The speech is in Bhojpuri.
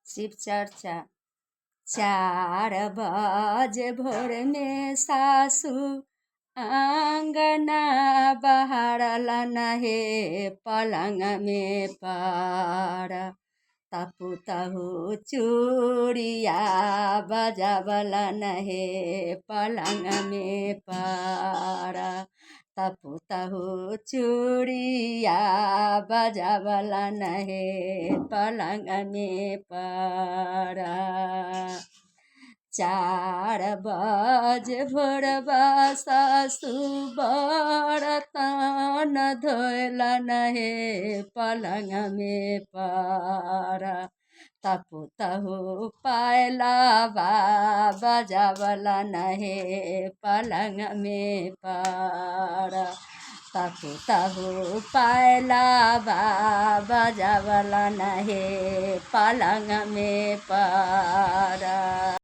शिव चर्चा। 4 बजे भोर में सासू आंगना बहारला नहे पलंग में पारा। तपु तहु चूड़िया बजावला नहे पलंग में पारा। तपु तहु चूड़िया बजावला नहे पलंग में पारा। 4 बजे भोरबा सासू बर्तन धोएला नहे पलंग में पारा। तपु तहु पायला बजावला नहे पलंग में पारा। तपु तहु पायला बजावला नहे पलंग में पारा।